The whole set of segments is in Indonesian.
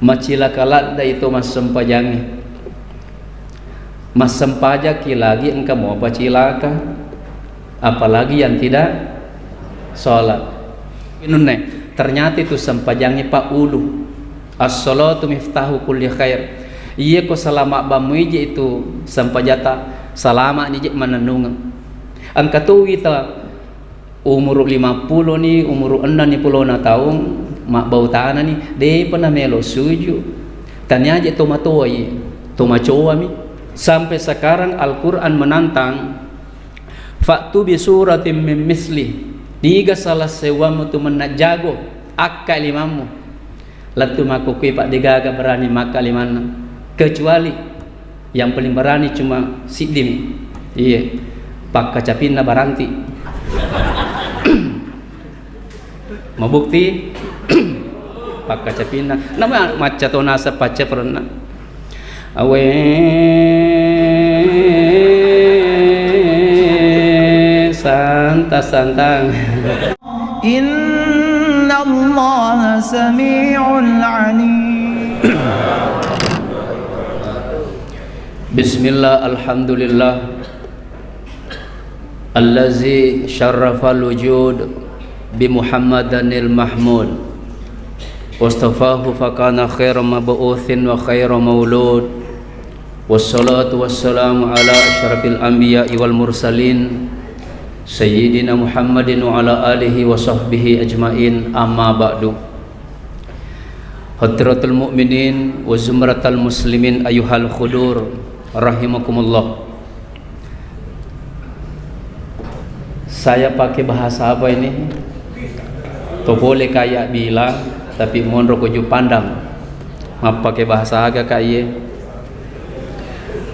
macilakalat da itu mas sempajangi mas sempajaki lagi engkau mau apa cilaka, apalagi yang tidak sholat. Inunne ternyata itu sempajangi pak ulu as-salatu miftahu kulli khair. Iya ko salama bamuji itu sempajata salama ni jik mananung. Angka tu kita umur 50 ni, umur 60 tahun mak bau tanah ni de pernah melo suju. Tanya je to matoi, to macoa mi. Sampai sekarang Al-Quran menantang faktu bi suratim min misli, diga salah sewamu tu menajago akka limamu latu makukui pak digaga berani maka limana, kecuali yang paling berani cuma sidim. Iya pak kacapinna baranti mau bukti pak kacapinna nama maca to nasa paca pernah awe santang Inna Allah sami'un alim. Bismillah, alhamdulillah allazi syarrafal wujud bi Muhammadanil Mahmud wastafahu fakana khairu mab'utsin wa khairu maulud wassalatu wassalamu ala asyrafil anbiya'i wal mursalin sayyidina Muhammadin wa ala alihi wa sahbihi ajmain, amma ba'du. Hadratul mu'minin wa zumratal muslimin ayyuhal khudur rahimakumullah. Saya pakai bahasa apa ini? To boleh kayak bilang tapi mohon rokoju pandang. Mau pakai bahasa agak kayak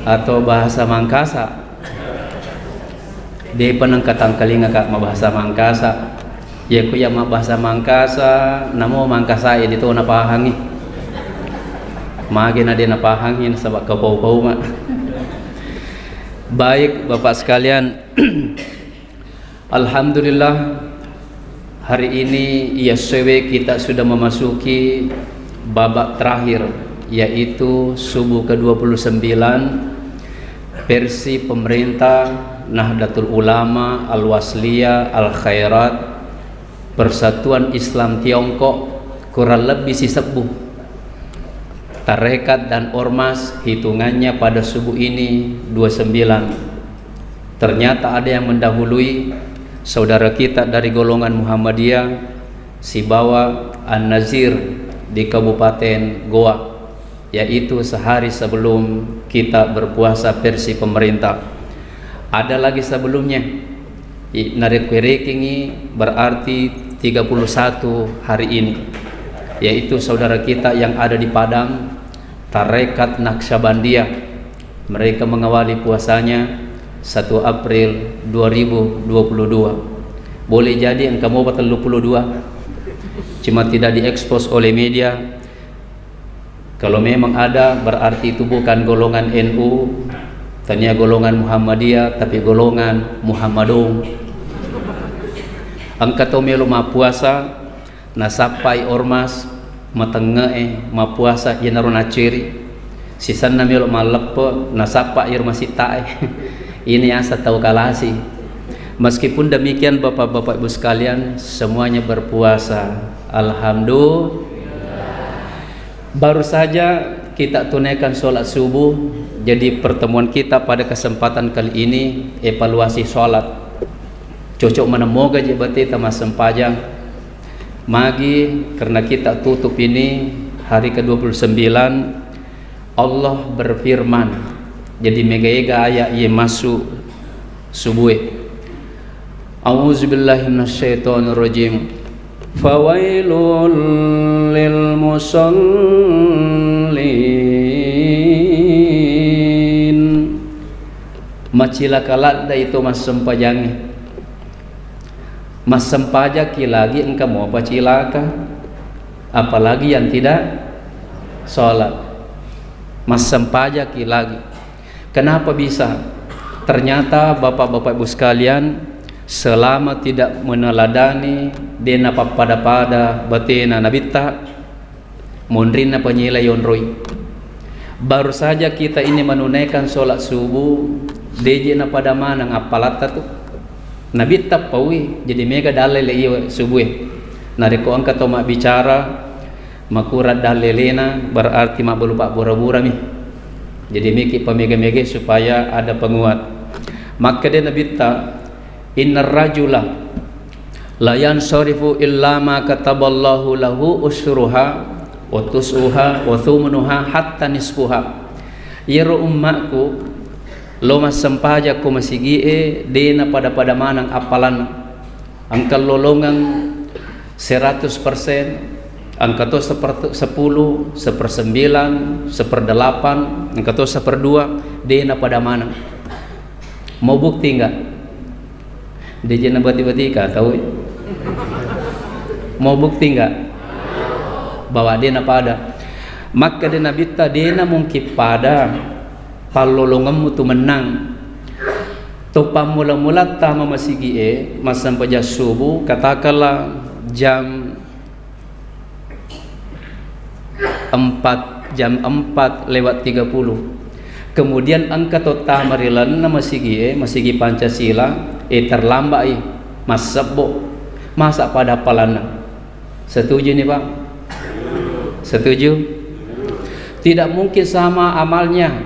atau bahasa Mangkasa. Dia penangkatan kalinga kak bahasa Mangkasa. Ya ku yang bahasa Mangkasa, namo Mangkasa ya dito napahangi. Magi na dia napahangin sabak kapau-pau mak. Baik Bapak sekalian, alhamdulillah hari ini YSW kita sudah memasuki babak terakhir, yaitu subuh ke-29 versi pemerintah Nahdlatul Ulama Al-Wasliyah Al-Khairat Persatuan Islam Tiongkok, kurang lebih sisepuh tarekat dan ormas hitungannya pada subuh ini 29. Ternyata ada yang mendahului saudara kita dari golongan Muhammadiyah Sibawa An-Nazir di Kabupaten Goa, yaitu sehari sebelum kita berpuasa versi pemerintah. Ada lagi sebelumnya Narekwerekingi berarti 31 hari ini, yaitu saudara kita yang ada di Padang, Tarekat Naqsyabandiyah. Mereka mengawali puasanya 1 April 2022. Boleh jadi engkau mau 32, cuma tidak diekspos oleh media. Kalau memang ada, berarti itu bukan golongan NU, tanya golongan Muhammadiyah, tapi golongan Muhammadung. Angka to melu ma puasa nasapai ormas matenge ma puasa yenaruna ciri sisanna melu malepo nasapa ir masih tae. Ini asa tahu kalasi. Meskipun demikian Bapak-bapak Ibu sekalian, semuanya berpuasa. Alhamdulillah. Baru saja kita tunaikan sholat subuh. Jadi pertemuan kita pada kesempatan kali ini evaluasi sholat. Cocok menemoga jebati tamas sempajang magi, karena kita tutup ini hari ke-29. Allah berfirman, jadi mega-ega ayat ye masuk subuh. A'udzubillahi minasyaitonirrajim. Fawailul lil musallin. Macilakalat da itu mas sempajangi. Mas sempajaki lagi engkau mau apa cilaka, apalagi yang tidak sholat. Mas sempajaki lagi. Kenapa bisa? Ternyata Bapak-bapak Ibu sekalian, selama tidak meneladani dena pada batina nabita, Munrina penyila yonroi. Baru saja kita ini menunaikan sholat subuh, DJ na pada mana ngapalata tu. Nabi tapawi jadi mega dalil iyo subuh. Nariko angka to mak bicara makurat dalilena berarti mak belupa bura-bura mi. Jadi miki pemega-mega supaya ada penguat. Maka dia Nabi ta innar rajula la yansarifu illa ma kataballahu lahu usruha wa tusuha wa thumunuha hatta nisfuha. Yero ummaku lo mas sempaja ko masigie dena pada manang apalan angka lolongan 100%, angka to 10, 1/9, 1/8, angka to 1/2 dena pada manang. Mau bukti enggak? Dia na bati-bati ka tahu. Mau bukti enggak? Bahwa dia na pada. Maka dia Nabi ta dia na mungkin pada palolonganmu tu menang. Tu pamula-mula ta mamasigi masam paja subuh katakanlah jam 4:30. Kemudian angka to tamarilan na masigi Pancasila terlambat masabbo masa pada palana. Setuju nih Pak? Setuju? Tidak mungkin sama amalnya.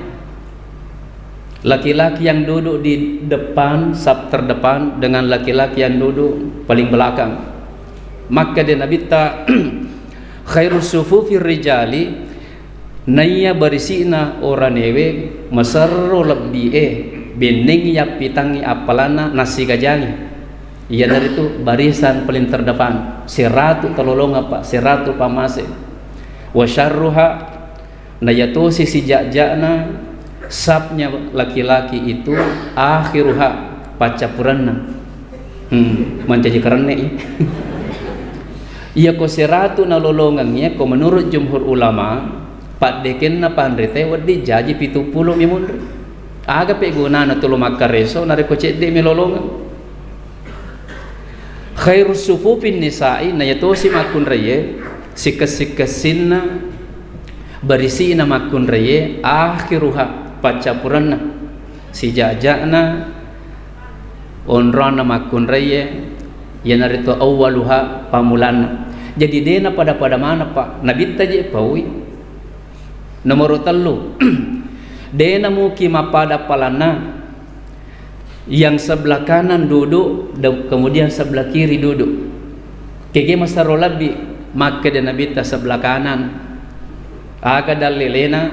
Laki-laki yang duduk di depan, saf terdepan dengan laki-laki yang duduk paling belakang. Maka dia Nabi ta khairus sufufir rijali naya barisina orang ewe masarro lebih bening ya pitangi apalana nasi gajangi. Ia dari itu barisan paling terdepan, seratu telolong apa, seratu pamase. Wa syarruha nayatusi si jakna sabnya laki-laki itu akhiruha pacapuranna. Menjadi karene. Ia ko seratu na lolongannya ko menurut jumhur ulama pak deken na pandrite wadi jaji 70 mimun. Aga pe gunana tulo makareso nare ko cede mi lolongan. Khairus sufufin nisa'i na yatosi makun raye sikas-sikasinna barisi na makun raye akhiruha pacapuranna si jajakna onrana makun raye yanarito awwaluha pamulanna. Jadi dena pada mana Pak Nabi taje pawi nomor 3 dena mukima pada palana yang sebelah kanan duduk dan kemudian sebelah kiri duduk kege masaro labi maka dia Nabi ta sebelah kanan aga dalilena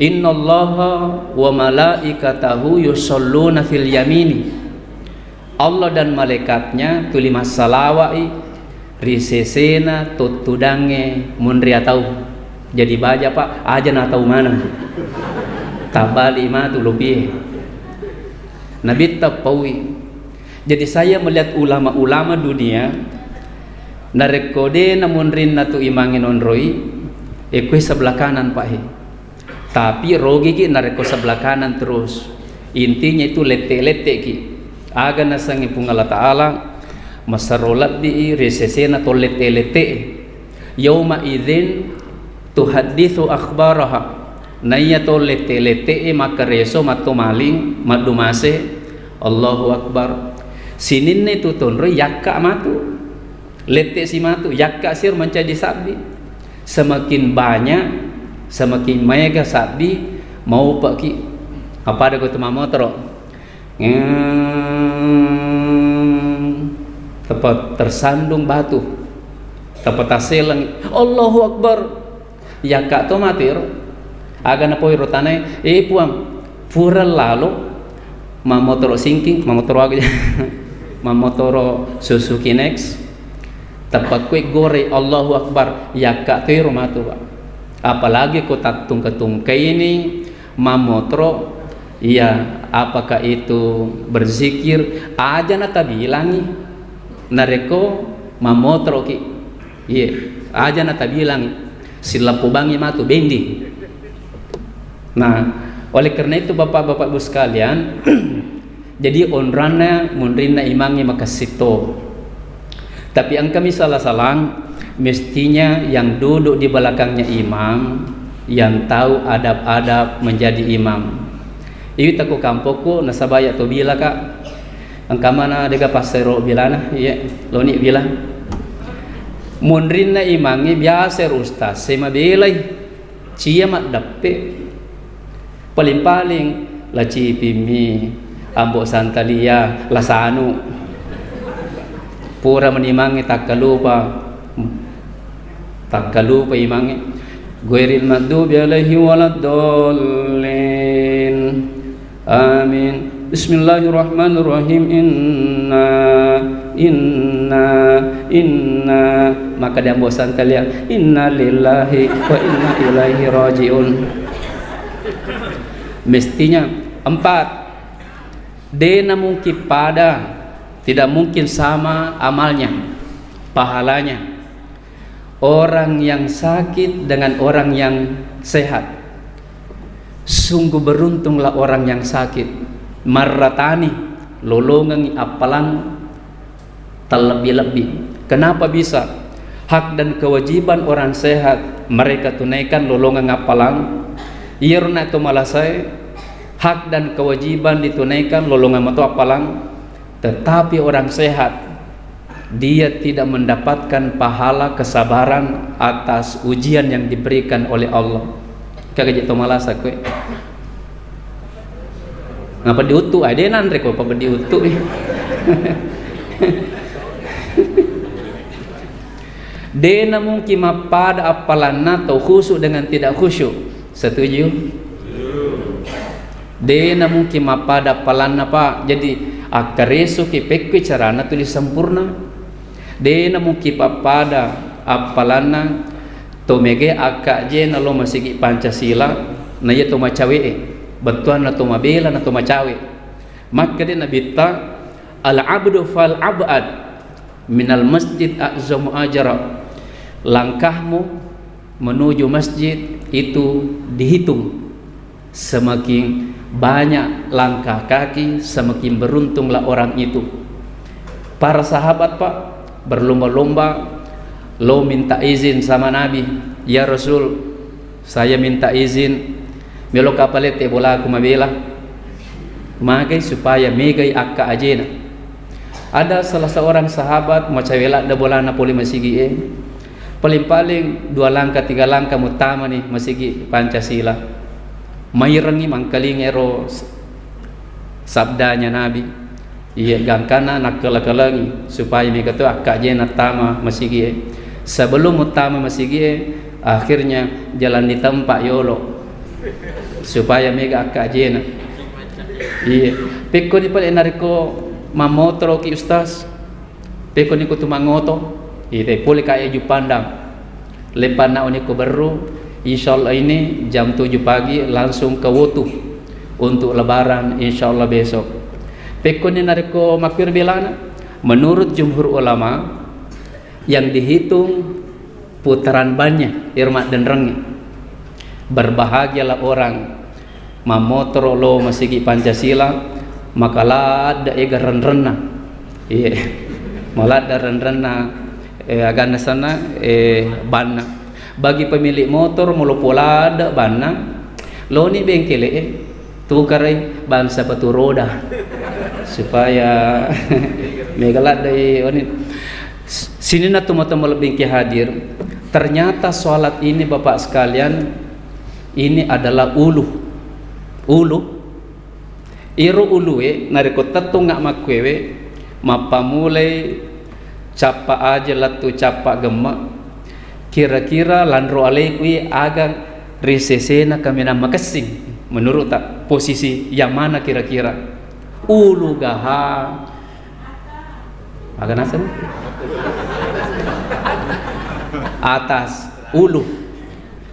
innallaha wa malaikatahu yusholluna fil yamini. Allah dan malaikatnya tuli masalawai risesena tutudange munria tahu. Jadi baja Pak aja na tahu mana tabali ma tu lebih Nabi tapawi. Jadi saya melihat ulama-ulama dunia narekode namun rinna tu imangin onroi ekwe sebelah kanan Pak tapi rogi ki nareko sebelah kanan terus. Intinya itu lete-lete ki aga nasangi pung Allah Ta'ala masarolat bi resesena to lete-lete yauma idzin tuhaditsu akhbaraha naya to lete-lete maka reso matu maling madumase Allahu Akbar sininne tu tonro yakka matu lete si matu yakka sir mencaji sabdi semakin banyak semakin mega sabdi mau paki apa ada kau motor tepat tersandung batu tepat aselang Allahu Akbar yakka to matir aga na poi rotane puam pura lalu mamotoro sinking mamotoro aga mamotoro Suzuki Next tepat kue gore Allahu Akbar yakka to rumatu apalagi ko tatung-ketung ini mamotoro iya apakah itu berzikir aja na tabilangi nareko mamotoro ki iya aja na tabilangi silapu bangi matu bendi. Nah, oleh karena itu bapak-bapak ibu sekalian, jadi onrana munrina imangi makasito. Tapi ang kami salah-salang, mestinya yang duduk di belakangnya imam, yang tahu adab-adab menjadi imam. Iwi taku kampoku nasabaya to bila kak, angka mana dega pasero bilana, iya, loni bila. Munrin na imangi biasa ustaz, sema belai, cia mak dape, paling-paling laci pimi, ambok santalia, lasanu, pura menimangi tak kalupa imangi. Ghairil maghdubi alaihi waladdallin. Amin. Bismillahirrahmanirrahim. Inna maka dia bosan kalian inna lillahi wa inna ilaihi rajiun. Mestinya 4 dena mungkin pada tidak mungkin sama amalnya, pahalanya orang yang sakit dengan orang yang sehat. Sungguh beruntunglah orang yang sakit. Marratani lolongan apalan terlebih-lebih. Kenapa bisa? Hak dan kewajiban orang sehat mereka tunaikan lolongan apalan. Irna itu malasai hak dan kewajiban ditunaikan lolongan matu apalan. Tetapi orang sehat dia tidak mendapatkan pahala kesabaran atas ujian yang diberikan oleh Allah. Kagak jatuh malas aku. Ngapa diutu? Ada nanti kok apa diutu? Dena mungkin pada apalan atau khusyuk dengan tidak khusyuk. Setuju? Dena mungkin pada apalan apa? Jadi akaresu kipekku carana tulis sempurna. Dena mungkin pada apalana tomege akak je nalo masigi Pancasila na ye to macawe betuan na to mabela na to macawe. Maka dia nabita al abdu fal abad minal masjid a'zamu ajra. Langkahmu menuju masjid itu dihitung, semakin banyak langkah kaki semakin beruntunglah orang itu. Para sahabat Pak berlomba-lomba, lo minta izin sama Nabi, ya Rasul saya minta izin melo kapalete bola aku mabela magai supaya megai akka ajena. Ada salah seorang sahabat macawela da bola na poli masigi paling-paling 2 langkah 3 langkah mutama nih masigi Pancasila. Mairangi mangkaling ero sabdanya Nabi, iya gangkana nakala-kalangi supaya mereka tu akka ajena tama masigi. Sebelum utama masigi akhirnya jalan di tempat yolo supaya mega akka ajena. Iya peko di pale nariko mamotro ki ustaz, peko ni ko tumangoto ite pole kaya ju pandang lepan na oni ko baru insyaallah ini jam 7 pagi langsung ke Wotu untuk lebaran insyaallah besok. Peko ni nariko makir belana menurut jumhur ulama yang dihitung putaran banyak irma dan rengi. Berbahagialah orang mamotro lo masigi Pancasila maka lada ega renrena. Iya malada renrena agana sana banna. Bagi pemilik motor mulu polada banna lo ni bengkele tukarai ban sepatu roda supaya megalat dari oni. Sini na teman-teman lebih ke hadir. Ternyata sholat ini Bapak sekalian ini adalah ulu iru uluwe nariko tetungak makwewe mapamulai capa aja latu capa gemak kira-kira landro alaikwi agang risesena kami nama kesing menurut tak posisi yang mana kira-kira ulu gaha agak nasem atas ulu.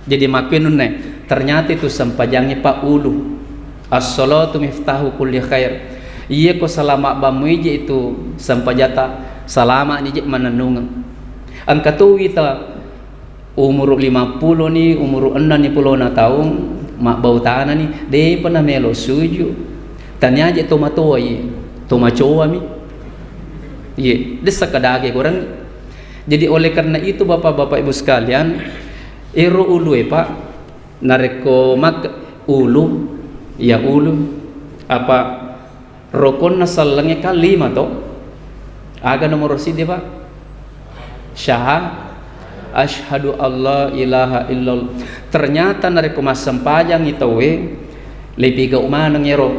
Jadi makinun ternyata itu sempajangnya Pak ulu. As-salatu miftahu kulli khair. Iya ko salama bamuiji itu sempajata salama ni je mananungan. Angka tu kita umur 50 ni umur 60 na tahun mak bau tanah ni de pernah melo suju. Tanya je tomato ye tomacoa mi. Iya, desa kadage korang Jadi oleh karena itu bapak-bapak ibu sekalian, ero ulu pak nareko mak ulu ya ulu apa rokon nasalangnya kalima to aga nomor sidi pak asyhadu alla ilaha illallah. Ternyata nareko mas sempajang itawe lebih ga umanang ero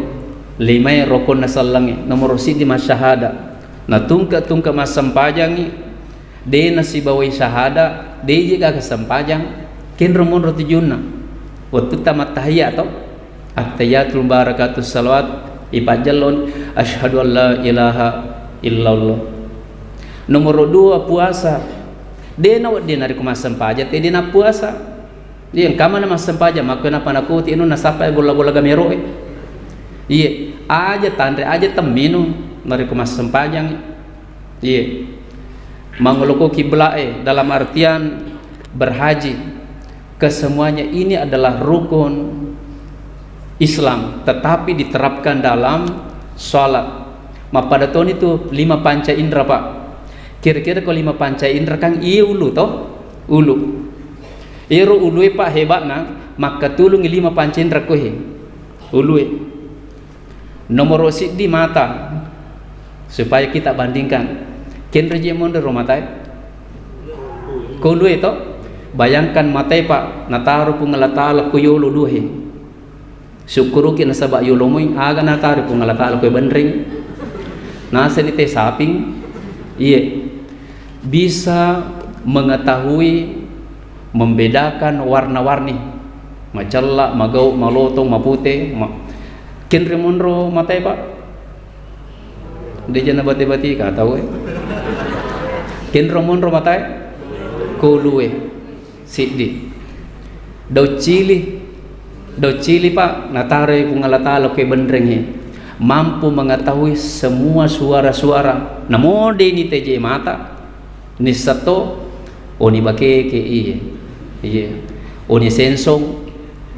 lima rokon nasalangnya nomor sidi mas syahada na tungka mas sempajang de nasibawai syahada de jika kesempajang kin rumun roti junna waktu tamat tahiyat atau at-tahiyatul barakatus salawat ipajallon asyhadu alla ilaha illallah. Nomor 2 puasa de na de nari kumas sempajang de na puasa dia kama na mas sempajang makna panakuti inu nasapa gola-gola gamero iya aja tandre aja teminu nari kumas sempajang iya menguluku kiblae dalam artian berhaji, kesemuanya ini adalah rukun Islam tetapi diterapkan dalam sholat. Pada tahun itu 5 panca indera pak. Kira-kira kalau 5 panca indera kan iya ulu toh ulu iro ulu pak hebatna maka tulung 5 panca indera kohe ulu nomor di mata supaya kita bandingkan ken reje monde romatai kulu itu bayangkan matai pak nataru pungalata ku yolo duhe syukuru kina sabak yolo moy aga nataru pungalata ku bandring nasa ni te saping iya bisa mengetahui membedakan warna-warni macalla magau malotong mapute ken remonro matai pak dia jana bati-bati ka tahu ken romon romatai kolue siddi do cili pak natare pungalata lo ke bendrenghe mampu mengetahui semua suara-suara namode ni teje mata ni sato oni bake ke iye oni sensong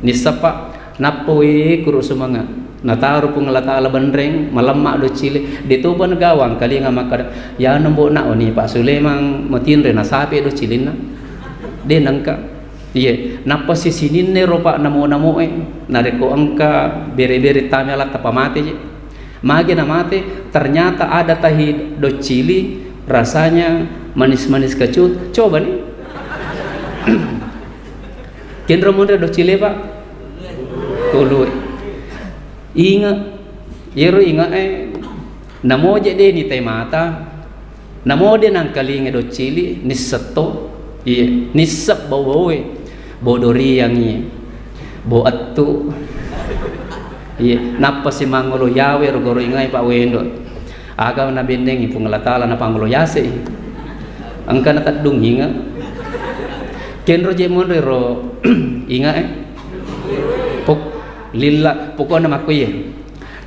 ni sapa napoe kuru semangat nataru pungalata ala bendreng malamak do cili dito ban gawang kali nga makada ya nombo na oni Pak Sulemang matinre na sapi do cilina de nangka iye napa sisinin ne ropa namo nareko angka bere-bere tamela tapamate je mage na mate ternyata ada tahi do cili rasanya manis-manis kecut coba nih kendro monde do cili Pak tulu ingat yero ingat namo je de ni mata namo de nang kalinga do cili ni seto iya ni sep bawe bodori yang iya bo attu iya napa si mangolo yawe rogoro ingai Pak Wendo aga na bendeng ipunglatala na pangolo yase angka na tadung hinga kenro je mon ro inga pok lilla pokoknya makuye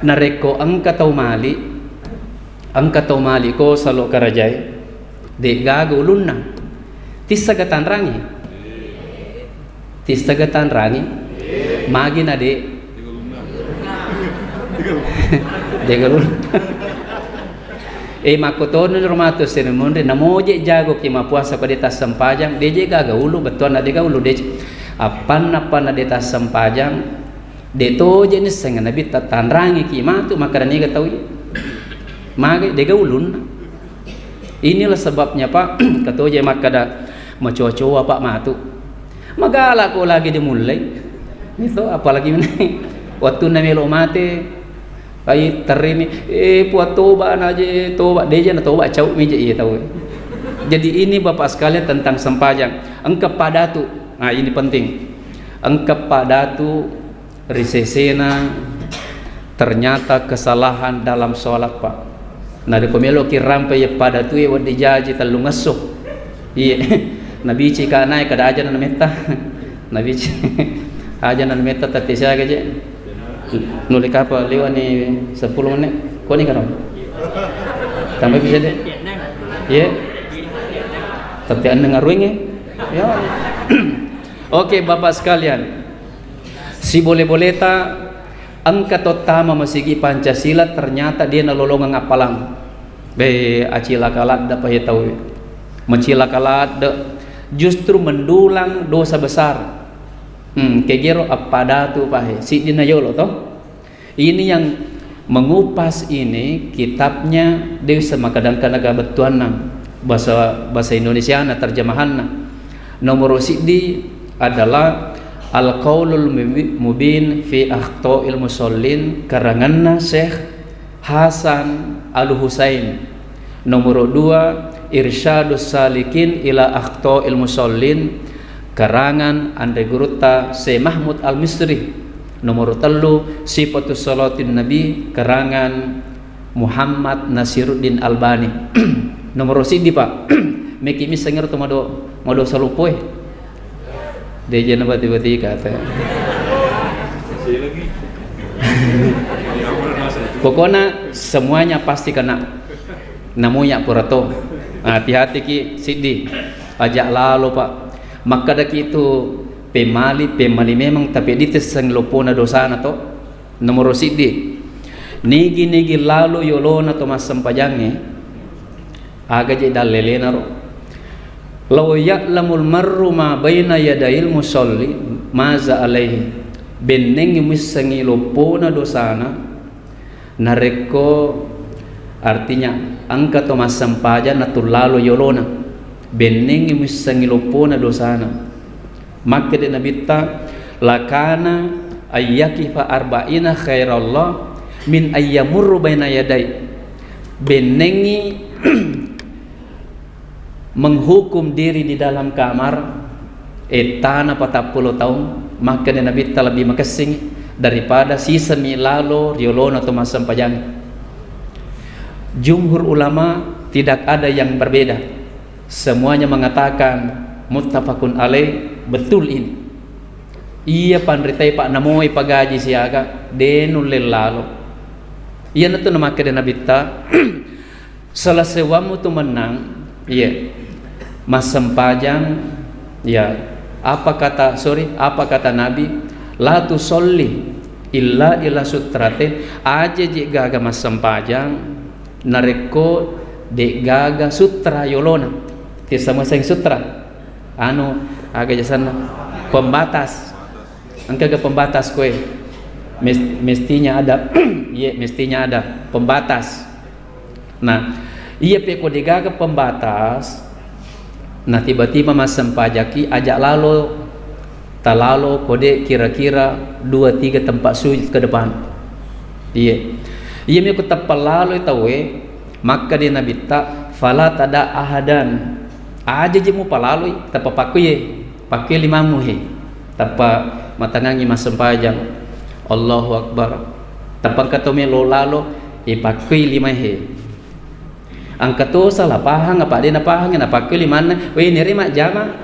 nareko angka tau mali ko salo karajai de gago ulunna tisagatan rangi magi na de galun makoton romato seremonde namoje jago ki mapuasa ko de tas sempajang deje gaga ulu beton na de ulu de apan de tas sempajang deto jenis sengan nabi tanrangi kima tu maka niga tahu mage dega ulun inilah sebabnya Pak katoje maka da macoco Pak matu magala ko lagi dimulai itu apalagi ini waktu namelo mate ai terini puat toba aja toba deja na toba cau meja iya tahu jadi ini Bapak sekalian tentang sempajang engkep padatu nah ini penting engkep padatu risesena ternyata kesalahan dalam sholat Pak nah de komelo kirampe ya pada tu ya wadi jaji talung ngasuk iya nabi cika naik kada aja nan meta nabi aja nan meta tati saya gaje nulik apa lewat ni 10 menit kau ni karam tambah bisa deh iya tapi anda ngaruhnya ya oke Bapak sekalian si boleh-boleta angka totama masigi Pancasila ternyata dia nalolongang apalang be acila kalat dapat tahu mencilakalat justru mendulang dosa besar. Kegero apa tu pahe si dinayolo toh. Ini yang mengupas ini kitabnya dia sama kadang-kadang betuanna bahasa Indonesia na terjemahanna. Nomor sidi adalah Al-Qaulul Mubin fi Akhta'il Musallin karanganna Syekh Hasan Al-Husain. Nomor 2 Irsyadus Salikin ila Akhta'il Musallin karangan Andre Guruta Syekh Mahmud Al-Misri. Nomor 3 Sifatus Salatin Nabi karangan Muhammad Nasiruddin Albani. Nomor sidi Pak meki misanger to modo salupoy dia jana bati-bati kata pokoknya semuanya pasti kena namunya purato. Hati-hati ki sidi ajak lalu Pak maka daki itu pemali memang tapi ditesang lopona dosana to. Nomor sidi nigi lalu yolona to masam pajange aga je dalelena ro law ya'lamul marru ma baina yadayil musalli maza alaihi beneng misangi lopona dosana nareko artinya angka to masam paja natul lalu yolona beneng misangi lopona dosana maka de nabita lakana ayyakifa arba'ina khairallah min ayyamurru baina yaday benengi menghukum diri di dalam kamar etana 40 tahun maka dia Nabi lebih makasing daripada sisa milalo riolono atau masam pajang. Jumhur ulama tidak ada yang berbeda, semuanya mengatakan muttafaqun alaih, betul ini. Iya pandritai Pak namoy pagaji siaga denul lelalo. Iya natu nama kede Nabi ta selesai wamu tu menang. Iya masam pajang ya apa kata Nabi la tusolli illa ila sutratin aja je gaga masam pajang nareko de gaga sutra yolona ti sama sing sutra anu aga jasana pembatas angka ke pembatas kue mestinya ada iya mestinya ada pembatas. Nah iya peko de gaga pembatas. Nah tiba-tiba masam pajaki ajak lalu talalo kode kira-kira 2-3 tempat sujud ke depan. Iya me ko tapal lalu tawe maka dia Nabi ta fala tada ahadan aja je mu palalu tapa pakuye limamu he tapa matangangi masam pajang Allahu Akbar tapang katome lo lalo ipakui lima he angka to salah pahang apa dia napahang na pakui limana we nerima jama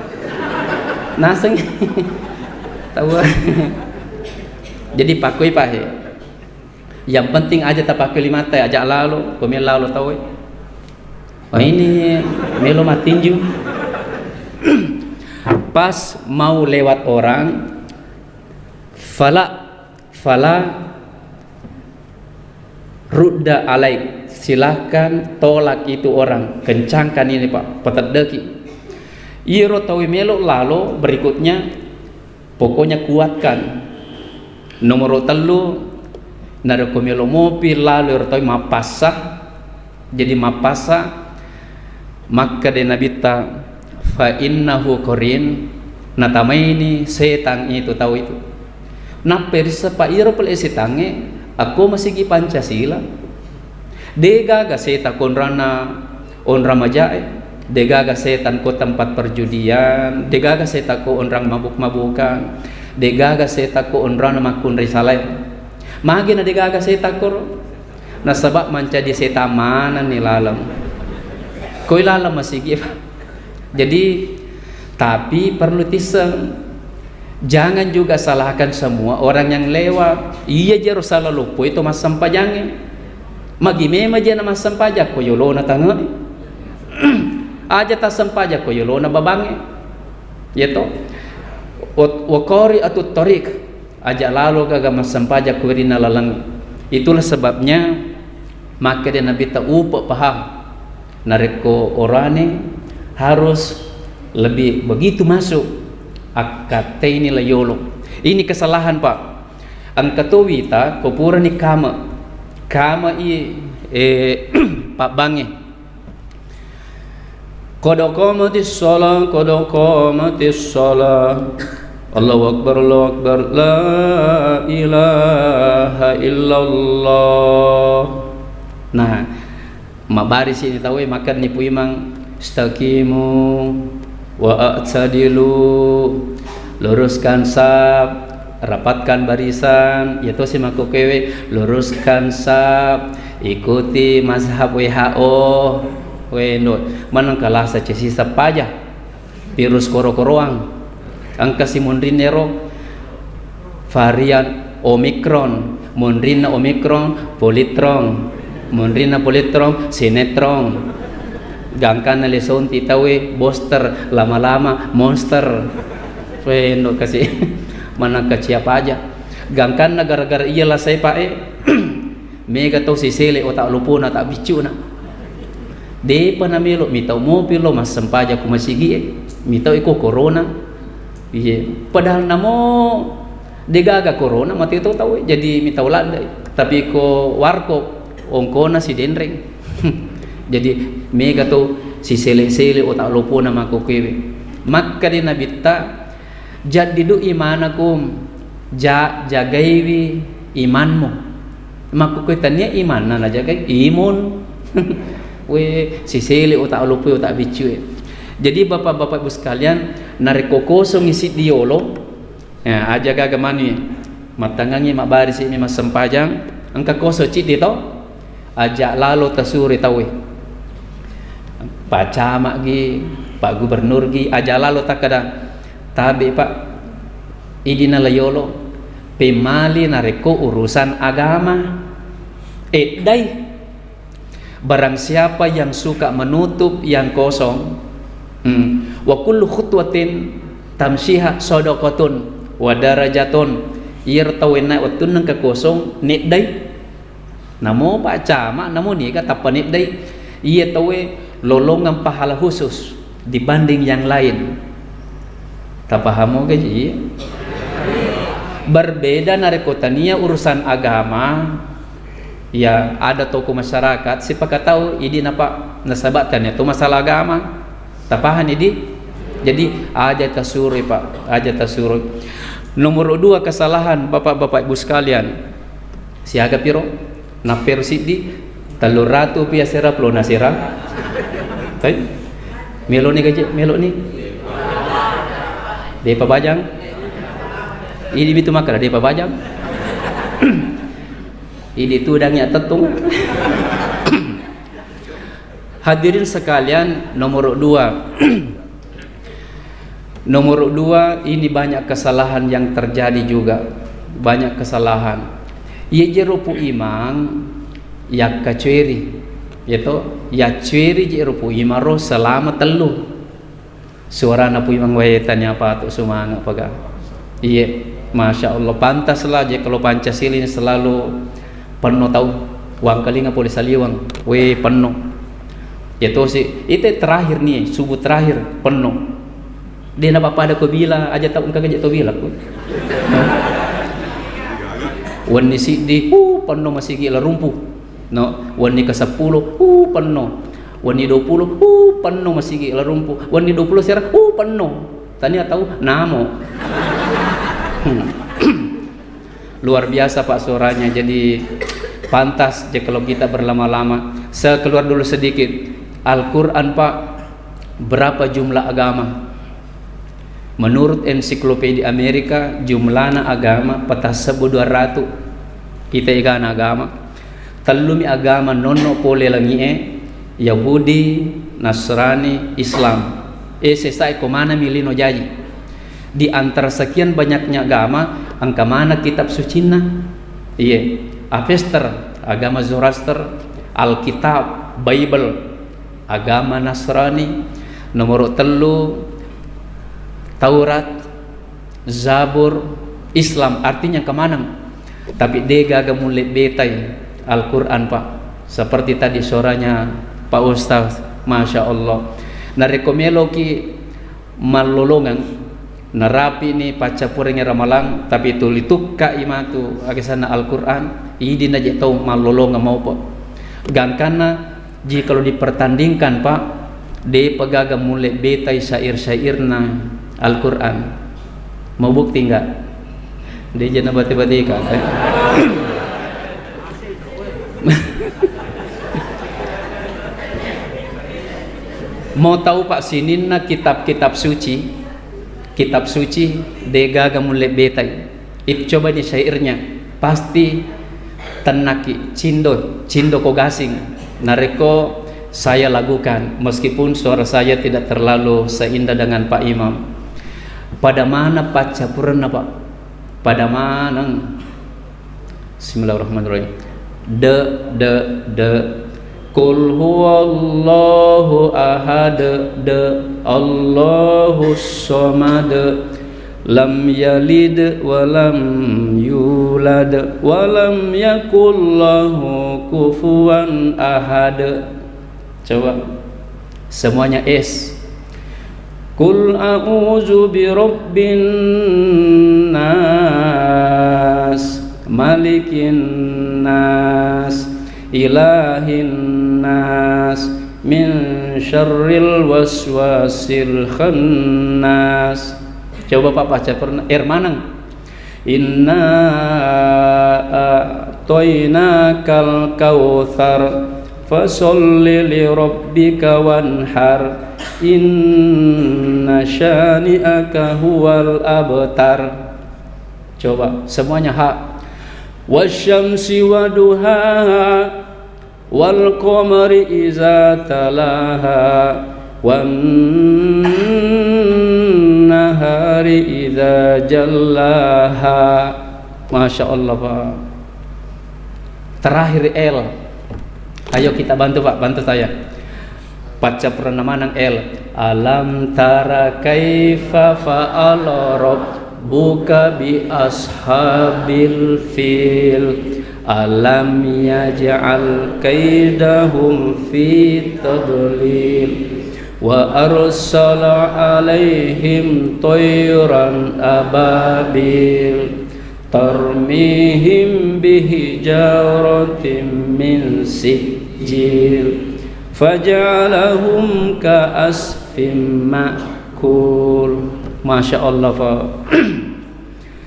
naseng tahu jadi pakui pahe yang penting aja tak pakui lima teh ajak lalu komel lalu tahu oh ini melo matinju pas mau lewat orang fala rudda alaik silahkan tolak itu orang kencangkan ini Pak petedeki iro tawi melo lalu berikutnya pokoknya kuatkan. Nomor 3 nareko melo mobil lalu iro tawi mapasa jadi mapasa maka de nabita fa innahu qarin natamaini setan itu tahu itu na perisa pa iro pel setange aku masih gi Pancasila degaga setan konrana onra majae degaga setan ko tempat perjudian degaga setan ko onrang mabuk-mabukan degaga setan ko onrana makun risalai magi na degaga setan ko na sabab mancadi setan mana ni lalam ko ilalam masigi jadi tapi perlu tiseng jangan juga salahkan semua orang yang lewat iya jero salah lupa itu mas sampajangnya magime maja na masampajak ko yolona tanga aja ta sampajak ko yolona babange yeto wakori atut tarik aja lalu gaga masampajak ko rina lalang. Itulah sebabnya maka dia Nabi ta upa paham nareko orane harus lebih begitu masuk akate ini layolo. Ini kesalahan Pak. Ang katowita kopura ni kama Pak Bange. Qad qamatis shalah Allahu akbar la ilaha illallah. Nah, mabari sini tahu makan ni puimang istaqimu wa a'tadilu, luruskan saf, rapatkan barisan, yaitu si makukewe luruskan saf, ikuti mazhab WHO. Wendo manang kalah sa sisa paja virus koro-koroang angka si mondrinero varian Omicron, mondrina Omicron politron, mondrina politron sinetron, gangkan na leson titawe booster lama-lama monster. Wendo kasi manang kaciapa aja gangkan na gara-gara iya lah saya pae mega to si sele o tak lupo na tak bicu na de panamelo mitaw mo pilo mas sampaja ko masigi mitaw iko corona iye padahal namo degaga corona mati to tahu jadi mitaw landai tapi ko warko ongkona si denreng jadi mega to si sele-sele o tak lupo na makukiwi makka di nabitta jadidu imanakum jagaiwi imanmu makukuitanya iman na jagai imun we sisili o tak lupa o tak bicu. Jadi bapak-bapak ibu sekalian nariko kosong isi diolo ya aja gagamani matangangi mak baris ini mas sempajang angka koso cit itu aja lalu tasuri tawe Pak Camat gi Pak Gubernur gi aja lalu tak ada tabi Pak idina layolo pemali nariko urusan agama dai barang siapa yang suka menutup yang kosong wa kullu khutwatin tamshiha sadaqatun wa darajatun irtawina watun nang kosong nek dai namo Pak Camat namo ni ka tapanip dai iya tawe lolongan pahala khusus dibanding yang lain. Tak paham ke ji? Berbeda narekotania urusan agama. Ya ada tokoh masyarakat siapa tahu ini napa nasabatkan itu masalah agama tapahan ini jadi aja tasuri Pak aja tasuri. Nomor 2 kesalahan bapak-bapak ibu sekalian siaga piro na persidi telur ratu pia sera plona sera tai melo ni gaje melo ni depa bajang ini bitu makara depa bajang ini tudangnya tetung. Hadirin sekalian, nomor 2 nomor 2 ini banyak kesalahan yang terjadi juga, banyak kesalahan. Ye jerupu imang yak kacweri yaitu ya cweri jerupu imaro selama telu suara napu imang wayetanya apa tu sumanga paga iya masya Allah pantaslah je kalau Pancasila ini selalu penuh tahu wang kalinga polis saliwang we penuh yaitu si itu terakhir nih subuh terakhir penuh dia napa pada ko bila aja tahu engkau aja tahu bila ko wani si di penuh masih gila rumpuh no wani ke 10 penuh wani 20 penuh masih gila rumpuh wani 20 serah penuh tanya tahu namo luar biasa Pak suaranya. Jadi pantas je kalau kita berlama-lama. Saya keluar dulu sedikit. Al-Quran Pak, berapa jumlah agama? Menurut ensiklopedia Amerika jumlahna agama patas 200. Kita ikan agama talumi agama nonno pole langi Yahudi, Nasrani, Islam. Sesai komana milino jaji. Di antara sekian banyaknya agama, angka mana kitab sucina? Iya, Avesta, agama Zoroaster, Alkitab, Bible, agama Nasrani, nomor 3 Taurat, Zabur, Islam. Artinya kemana? Tapi dia gagal mulai betai Al-Quran Pak. Seperti tadi suaranya Pak Ustaz, masya Allah. narekomelo ki malolongan narapi ni pacapureng ramalang tapi itu litukka imatu agisana Al-Qur'an idi na je tau malolongan mau po gangkana jika kalau dipertandingkan Pak de pegaga mulai betai syair-syairna Al-Qur'an mau bukti enggak dia jangan bati-bati kan mau tahu Pak sininna kitab-kitab suci dega mulai betai itu coba di syairnya pasti tenaki cindo ko gasing nareko saya lakukan meskipun suara saya tidak terlalu seindah dengan Pak Imam. Pada mana pacapurna Pak? Pada mana? Bismillahirrahmanirrahim. De Qul huwallahu ahad Allahus samad lam yalid wa lam yulad wa lam yakul lahu kufuwan ahad. Coba semuanya S. Qul a'udzu birabbin nas malikin nas ilahin nas min syarril waswasil khannas. Coba Pak baca pernah manang inna a'tainakal kautsar fasolli li rabbika wanhar inna syani'aka huwal abtar. Coba semuanya hak. Wasyamsi waduhaha wal qamari iza talaha wan nahari iza jallaha. Masya Allah Pak. Terakhir L. Ayo kita bantu Pak, bantu saya. Baca pernah manang L. Alam tara kaifa fa'ala rabbuka bi ashabil fil. Alam yaj'al kaidahum fi tadlil. Wa arsala alaihim tayran ababil. Tarmihim bihijaratin min sijil faj'alahum ka'asfin ma'kul. Masya Allah Pak.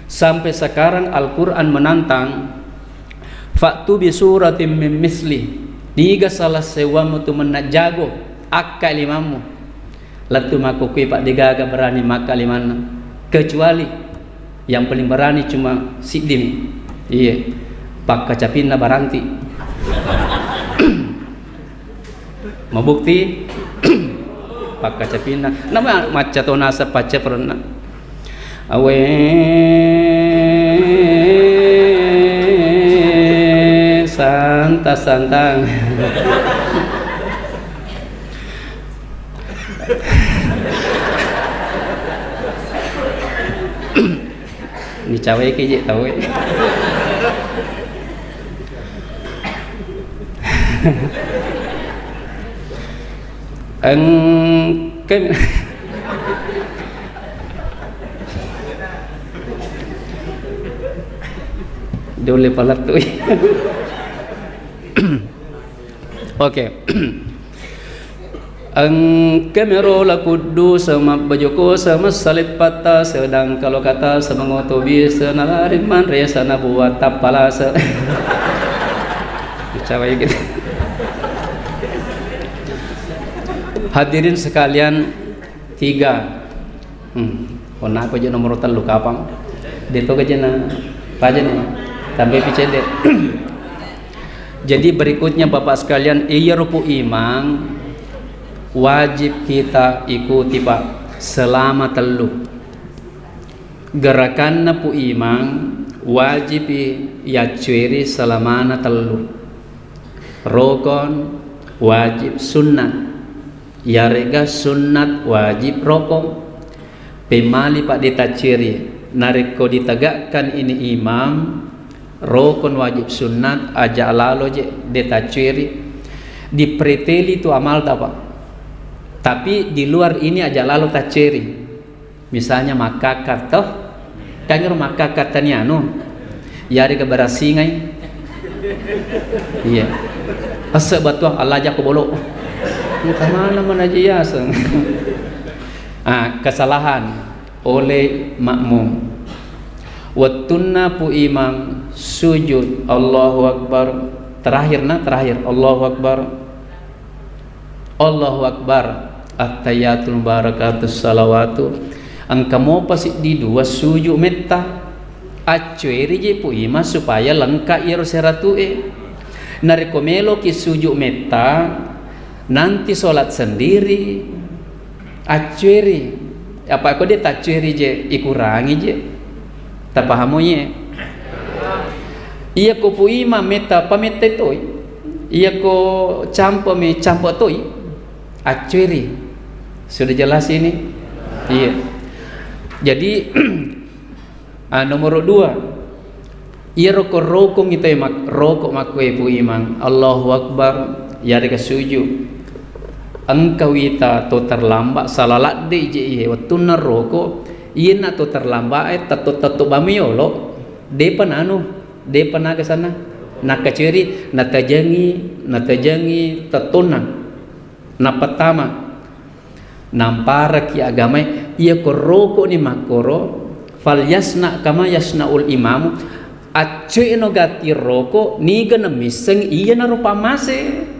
Sampai sekarang Al-Quran menantang fa'tu bi suratim min misli diga salah sewamu tu menajago akka limamu latu makukui Pak digaga berani maka limanna kecuali yang paling berani cuma Sidim. Iya Pak kacapinna baranti. Mau bukti Pak kacapinna nama maca tonasa paca pernah awe santang ni cawe ke je tahu kan dole palat tu. Oke. Kemero la kudu sama bajoko sama salib patah sedang kalau kata sama ngotobi senalarin man resa na buat tapala se cawai gitu. Hadirin sekalian 3 ona ko je nomor telu kapang deto ke jena pajen sampai picede. Jadi berikutnya Bapak sekalian iya rupu imam wajib kita ikuti Pak selama telu gerakan pu imam wajib ya cuiri selama telu rokon wajib sunnah ya rega sunnat wajib rokon pemali Pak ditaciri nariko ditegakkan ini imam rokon wajib sunnat aja lalu je ditaciri dipreteli itu amal tak Pak Tapi di luar ini aja lalu tak ceri. Misalnya makakat toh, kangir makakat tani anu, yari ke barasingai. Iya. Asa batuah Allah aja ko bolo. Kemana mana aja ya sang. Kesalahan oleh makmum. Wattunna pu imam sujud Allahu Akbar. Terakhir Allahu Akbar. Allahu Akbar. At-tahiyatul barakatus salawatu. Angka mau pasik di dua sujud metta. Acueri je pu imam supaya lengkap iro seratu Narikomelo ki sujud metta. Nanti solat sendiri acueri apa kau dia tak cueri je ikurangi je tak pahamoye iya ko pu imam meta pamete toy iya ko campo toy acueri sudah jelas ini iya jadi nomor 2 iya rokok itu rokok makwe pu imam Allahu Akbar ya deka sujud engkau ita to terlambat salalat de je waktu naroko ina to terlambat tato bamiolo depan ke sana nak keceri natajangi tatona na pertama nampara ki agama ia ko roko ni makoro fal yasna kama yasnaul imamu acce no gati roko ni gana miseng iya na rupa mase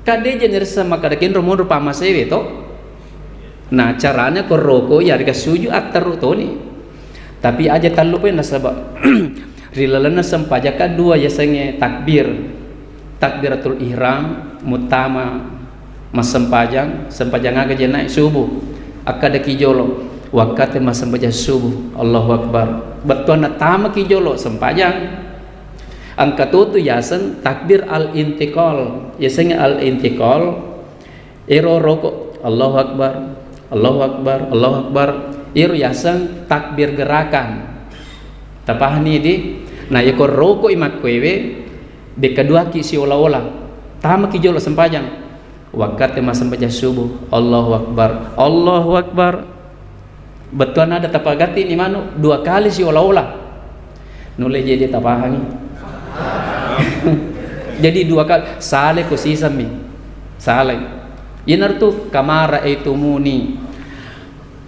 kade jenis sama kadakin rumon rupa masewe to. Nah caranya ko roko ya rika suju atar toni. Tapi aja talu pe nasaba. Rilalana sampajaka dua ya sange takbiratul ihram mutama masempajang aga jenai subuh. Akada kijolo wakate masempajang subuh Allahu Akbar. Betuana tama kijolo sempajang. Angka tu yasan takbir al-intiqal yasanya al-intiqal iro roko Allahu Akbar Allahu Akbar Allahu Akbar iro yasan takbir gerakan tapahni di nah iko roko imakwewe be kedua ki si ola-ola tama ki jolo sempajang wakate mas sempajang subuh Allahu Akbar betul ada tapagati ni mano dua kali si ola-ola nule jadi tapahani jadi dua kali sale ko sisami sale inar tu kamara muni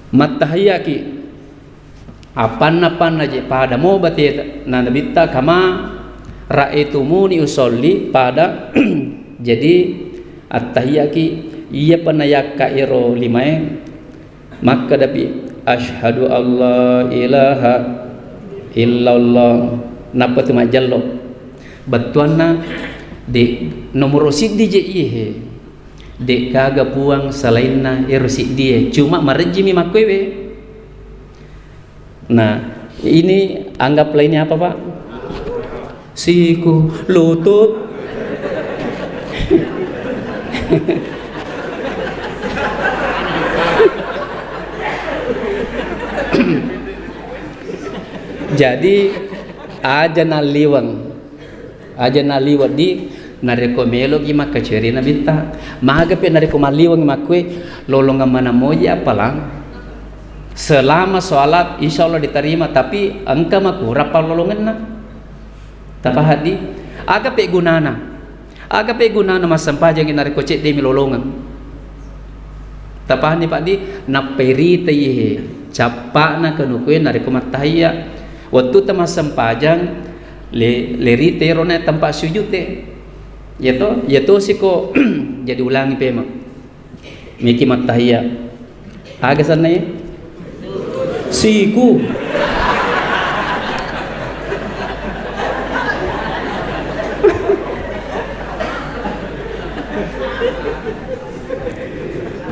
matahiyaki apan aja pada mau bati na nabita kama muni usolli pada jadi at-tahiyaki iya panayaka iro limae maka dapi asyhadu alla ilaha illallah napa tu majallo batuanna de nomor siddi je ihe de kaga puang selainna irsiddi cuma marjimi makwewe. Nah ini anggap lainnya apa Pak? Siku lutut jadi aja naliwat di nareko melo gi makaceri na binta maga pe nareko maliwang makwe lolongan mana moja apalang selama sholat insyaallah diterima tapi angka maku rapal lolongan na tapahadi aga pe gunana masampajang nareko cek demi lolongan tapahani Pak di naperita ye capakna kanukwe nareko matahia waktu temas sampajang lerite rona tempat sujud yato siko jadi ulangi pema miki matahia aga sana ya siku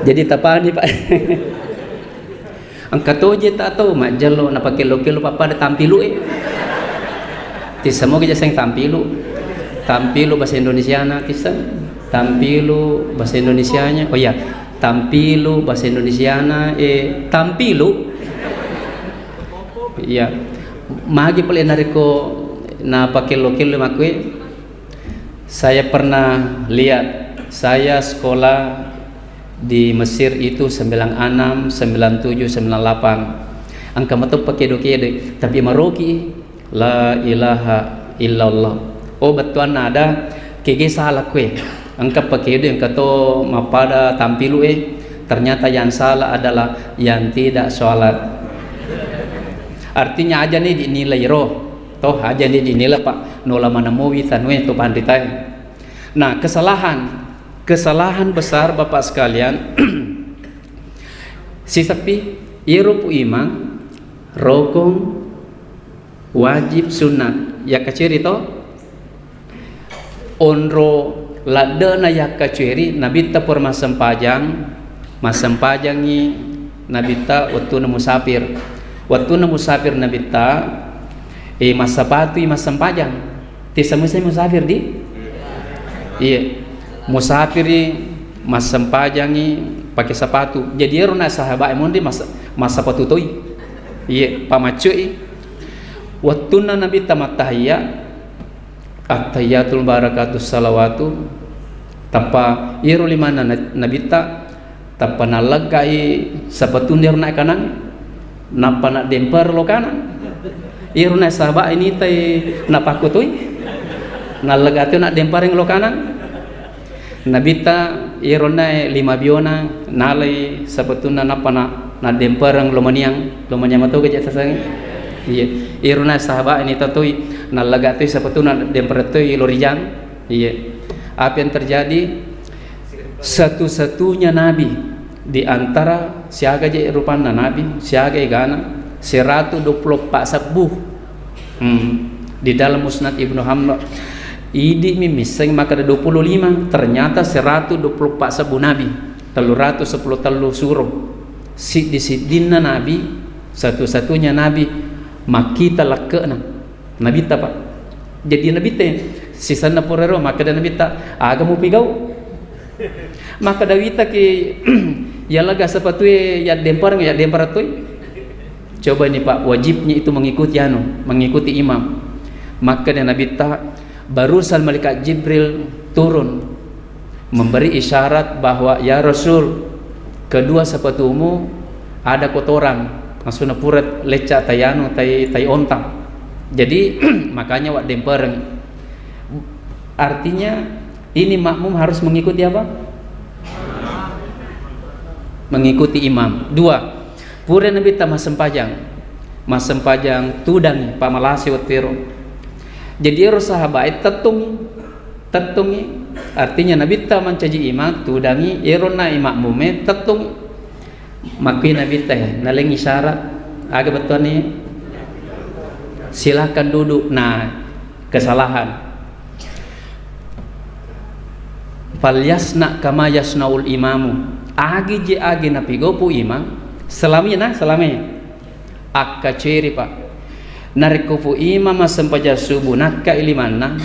jadi tapani Pak angkat toje tak tahu mak jalo na pakai lokelo papa ada tampilu tisamo kita sang tampilu bahasa Indonesianya tisam tampilu bahasa Indonesianya oh ya tampilu bahasa Indonesianya tampilu ya magi pala nariko na pakai lokelo makwe saya pernah lihat saya sekolah Di Mesir itu 96, 97, 98. Angka matok pakedo-kedo tapi maroki la ilaha illallah. Oh betuan ada kege salah kue. Angka pakedo yang kato mapada tampilu ternyata yang salah adalah yang tidak sholat. Artinya aja nih dinilai roh. Toh aja nih dinilai Pak nola manamowi tanwe to panditai. Nah, kesalahan besar Bapak sekalian si sepi irupu imang rokong wajib sunat ya kaciri to onro ladana ya kaciri nabita por masempajang nabita waktu na musafir nabita masapatu masempajang ti samusai musafir di iya musafiri mas sempajangi pakai sepatu jadi rona sahabat emundi mas sepatu toi iya pamacui waktu nabi tamat tahiyya at-tahiyyatul barakatus salawatu tapa iru limana nabi tapa nalagai sepatu ndir na kanan napa nak demper lo kanan iru na sahabat ini tai napa kutui nalagatu nak demper yang lo kanan nabita irona 5 biona nalai sabetuna napa na demperang lomaniang mato gejak sasang iya irona sahabat ini tatui nalagatui sabetuna demperatui lorijang iya apa yang terjadi satu-satunya nabi di antara siaga je rupana nabi siaga igana 124 sabuh di dalam musnad Ibnu Hamzah idi mimiseng maka ada 25 ternyata 124 sabu nabi 310 telu suruh di sidinna nabi satu-satunya nabi makita lakena nabi ta Pak jadi nabi teh sisana porero maka da nabi ta agamu pigau maka dawita ki ya laga sepatu ya dempar tu coba ini Pak wajibnya itu mengikuti imam maka da nabi ta barusan malaikat Jibril turun memberi isyarat bahwa ya Rasul kedua sepatumu ada kotoran maksudnya purat lecak tayanu tai ontang jadi makanya wak dempereng artinya ini makmum harus mengikuti apa? Mengikuti imam. 2 pura nabi ta masempajang tudang pamalasi watiro jadi sahabat tetungi artinya nabi ta mancaji imam tudangi irona makmume tetungi maki nabi ta naleng isyarat aga betul nih silakan duduk nah kesalahan falyasna kama yasnaul imamu agi napi gopu imam selamanya akka ciri Pak narikufu imam sempaja subuh nakka ilimana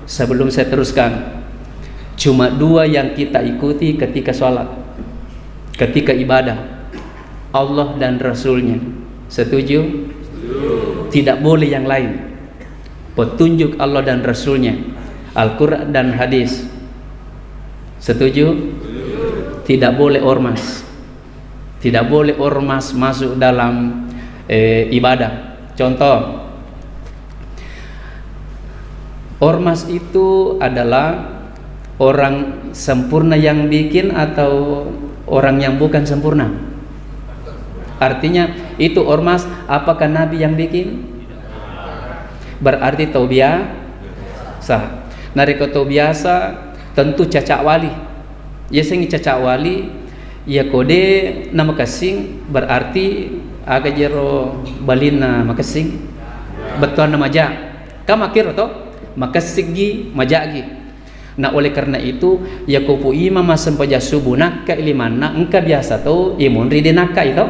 sebelum saya teruskan cuma 2 yang kita ikuti ketika sholat ketika ibadah Allah dan Rasulnya setuju? Tidak boleh yang lain petunjuk Allah dan Rasulnya Al-Quran dan hadis setuju? Tidak boleh ormas masuk dalam ibadah. Contoh, ormas itu adalah orang sempurna yang bikin atau orang yang bukan sempurna? Artinya itu ormas apakah Nabi yang bikin? Berarti biasa. Nariko biasa tentu cacak wali. Ya sengi cacak wali ya kode nama kasing berarti aga jero balina makasing betul nama ja kamakir atau makasigi majagi nah oleh karena itu ya kupu imam sempaja subuh nakka ilimana engka biasa to imunri de nakka itu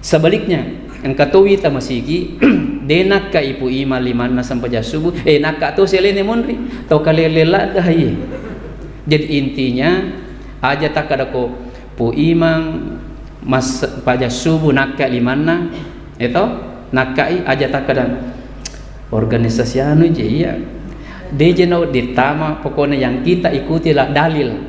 sebaliknya engka towi ta masigi de nakka ipu imam limana sempaja subuh nakka to selene munri to kalelela dahi jadi intinya aja tak ada ko pu imam mas pajak subuh nakka limana itu nakkai aja tak ada organisasi anu je iya de jenau ditama pokoknya yang kita ikutilah dalil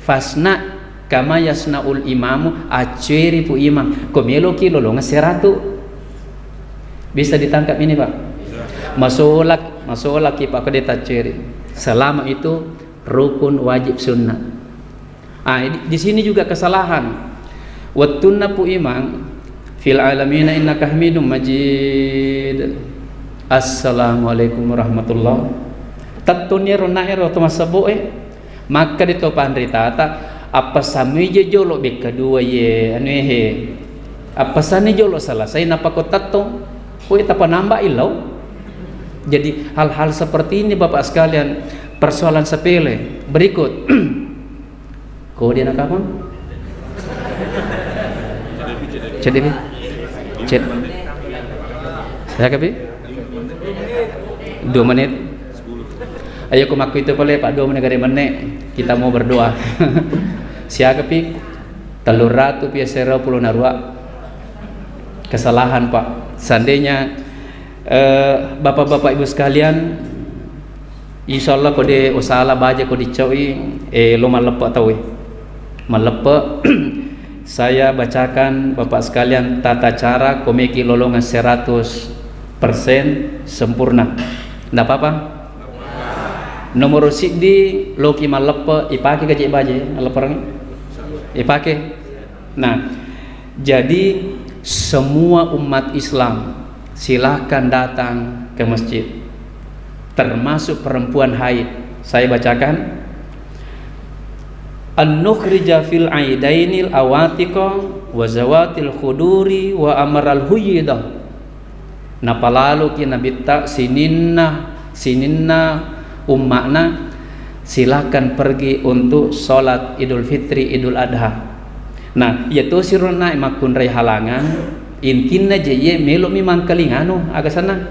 fasna kama yasnaul imamu aceri pu imam komelo ki lolongan 100. Bisa ditangkap ini Pak? Masolak ki Pak kedeta ceri. Selama itu rukun wajib sunnah. Di sini juga kesalahan. Wattunna pu imam fil alamina innaka hamidum majid. Assalamualaikum warahmatullahi. Tattunya rona ero to masabo maka dito pandri tata apa sami je jolo be kedua ye anu he apa sani jolo selesai napa ko tatto ko eta panamba ilau. Jadi hal-hal seperti ini Bapak sekalian persoalan sepele. Berikut kau dia nak apa? CDP chat saya kapi 2 menit. Ayo kumaku itu boleh Pak 2 menit dari menit kita mau berdoa. Siapa pi 300 piasero puluh narua kesalahan Pak. Seandainya bapak-bapak ibu sekalian insyaallah kode usala baja kode coi lo malepa tahu malepa. Saya bacakan Bapak sekalian tata cara komeki lolongan 100% sempurna. Ndak apa-apa. Nomor siddi loki malepa ipake gaje baje aleperang ipake. Nah, jadi semua umat Islam silahkan datang ke masjid, termasuk perempuan haid. Saya bacakan an-nukhrija fil aidainil awatiqa wa zawatil khuduri wa amaral huyida. Napa lalu kina bitta sininna ummakna silakan pergi untuk sholat Idul Fitri Idul Adha. Nah yaitu siruna imakun ray halangan intinna jeye melo mi mangkalingano aga sana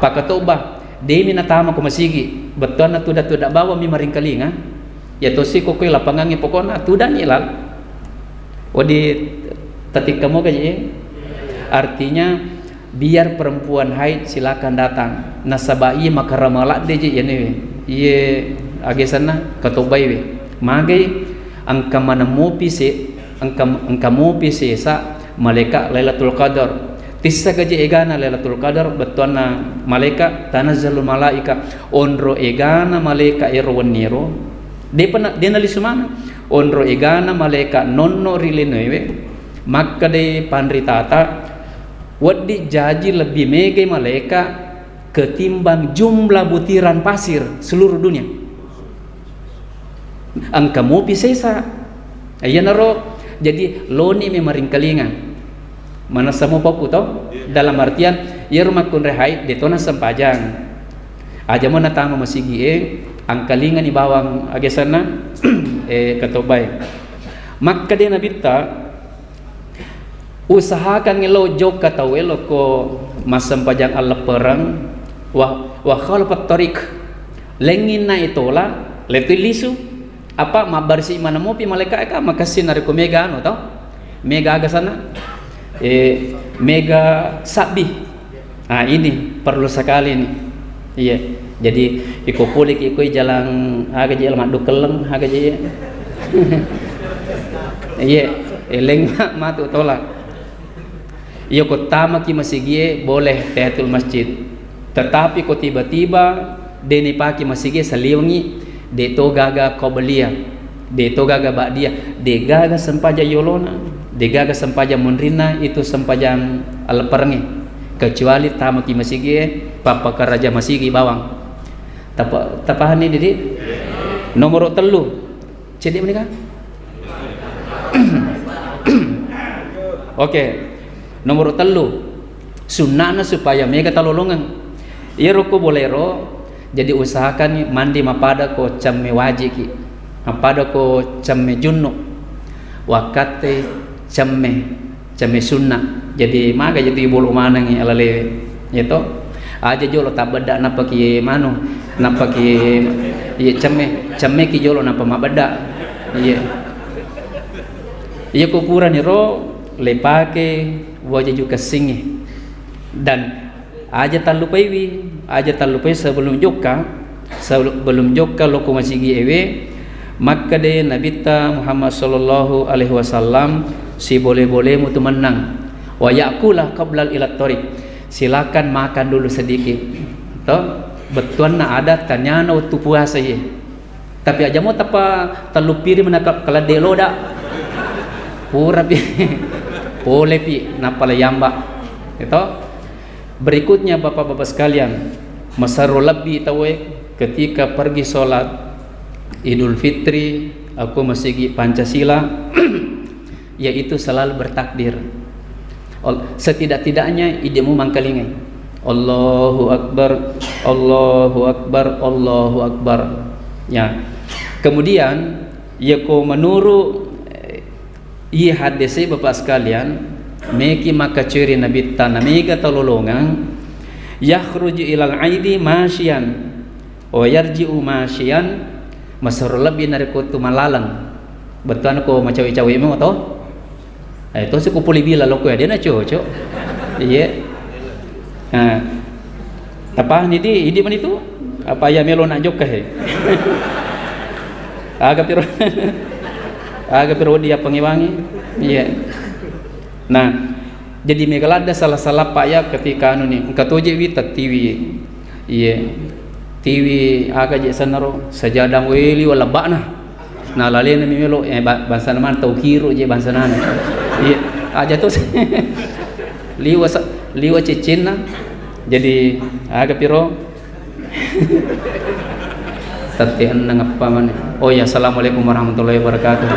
pakatobah demi natama ko masigi betul na tuda bawa mi maring kalinga yaitu si kokoy lapangangi pokona tuda nilal odi tatik kamu gaje. Artinya biar perempuan haid silakan datang nasabai makaramala deje yani ye age sana katobai we magai angka mana mopi se angka mopi se sa malaika Lailatul Qadar tissa gaje egana Lailatul Qadar betona malaika tanazzalul malaika onro egana malaika irwaniro de nali sumana onro egana malaika nonno rilenowe maka de pandritata wadi jaji lebih mege malaika ketimbang jumlah butiran pasir seluruh dunia. Angka mopi sesa ayanaro jadi loni memaring kalingan mana samo papu tau dalam artian ya rumah kun rehait detona sempajang aja mana tama masigi angkalingan di bawang agesana katobai maka dia nabita usahakan ngelo jok kata welo ko masam pajang Allah perang wa khalafat tariq lengin na itola letilisu apa mabarsi mana mo pi malaikat ka makasin na mega ano tau mega aga sana mega sabi ini perlu sekali nih iya jadi iko pulik iko jalan aga je mak dukeleng aga je iya eleng matu tolak iya ko tama ki masigi boleh tahiyatul masjid tetapi ko tiba-tiba deni paki masigi saliwangi de to gaga qobelia de to gaga ba'dia de gaga sempaja yolona de gaga sempaja munrina itu sempajang alperni kecuali tama ki masigi papa karaja masigi bawang tapahani didi nomor 3 cedek menika oke nomor 3 sunnahna supaya mega talolongan iya roko bolero jadi usahakan mandi mapada ko camme wajiki mapada ko camme junnu wakate camme sunnah jadi maga jadi bolu manangi alale itu aja jolo tabada napa ki manu napa ki iya camme ki jolo napa mabada iya kupuran ro lepake wajah juga singi dan aja talupai sebelum joka loko masigi ewe maka de Nabi ta Muhammad sallallahu alaihi wasallam si boleh-boleh mu tu menang wa yakulah qabla ila tariq, silakan makan dulu sedikit toh betuan na ada tanya na waktu puasa ye tapi aja mau tapa telu piri menakap kala delo dak pura pi boleh pi napala yamba itu. Berikutnya bapak-bapak sekalian, masarul lebih tahu ketika pergi sholat Idul Fitri aku masih Pancasila yaitu selalu bertakbir. Setidak-tidaknya idemu mangkalingan Allahu Akbar, Allahu Akbar, Allahu Akbar ya. Kemudian ya ko menurut iya hadisnya bapak sekalian meki maka ciri Nabi tanah mega tololongan yakhruju ilal aidi masyian wa yarji'u masyian masarul lebih narikutu malalang betuan ko macawi-cawi mo to itu si kupuli bila lo ko dia na cocok iya nah apa ni di man itu apa ya melo nak jok he agak piro dia pengiwangi iya. Nah, jadi megalada salah-salah pak ya ketika anu ni katoje wi tatiwi. Iya. Tiwi aga je sanaro sajadang weli wala bakna. Nah, lalena mi melo bangsa man tau kiro je bangsa nana. Iya, aja tu. Liwa cecina. Jadi aga piro tatian nang apa man. Oh ya, assalamualaikum warahmatullahi wabarakatuh.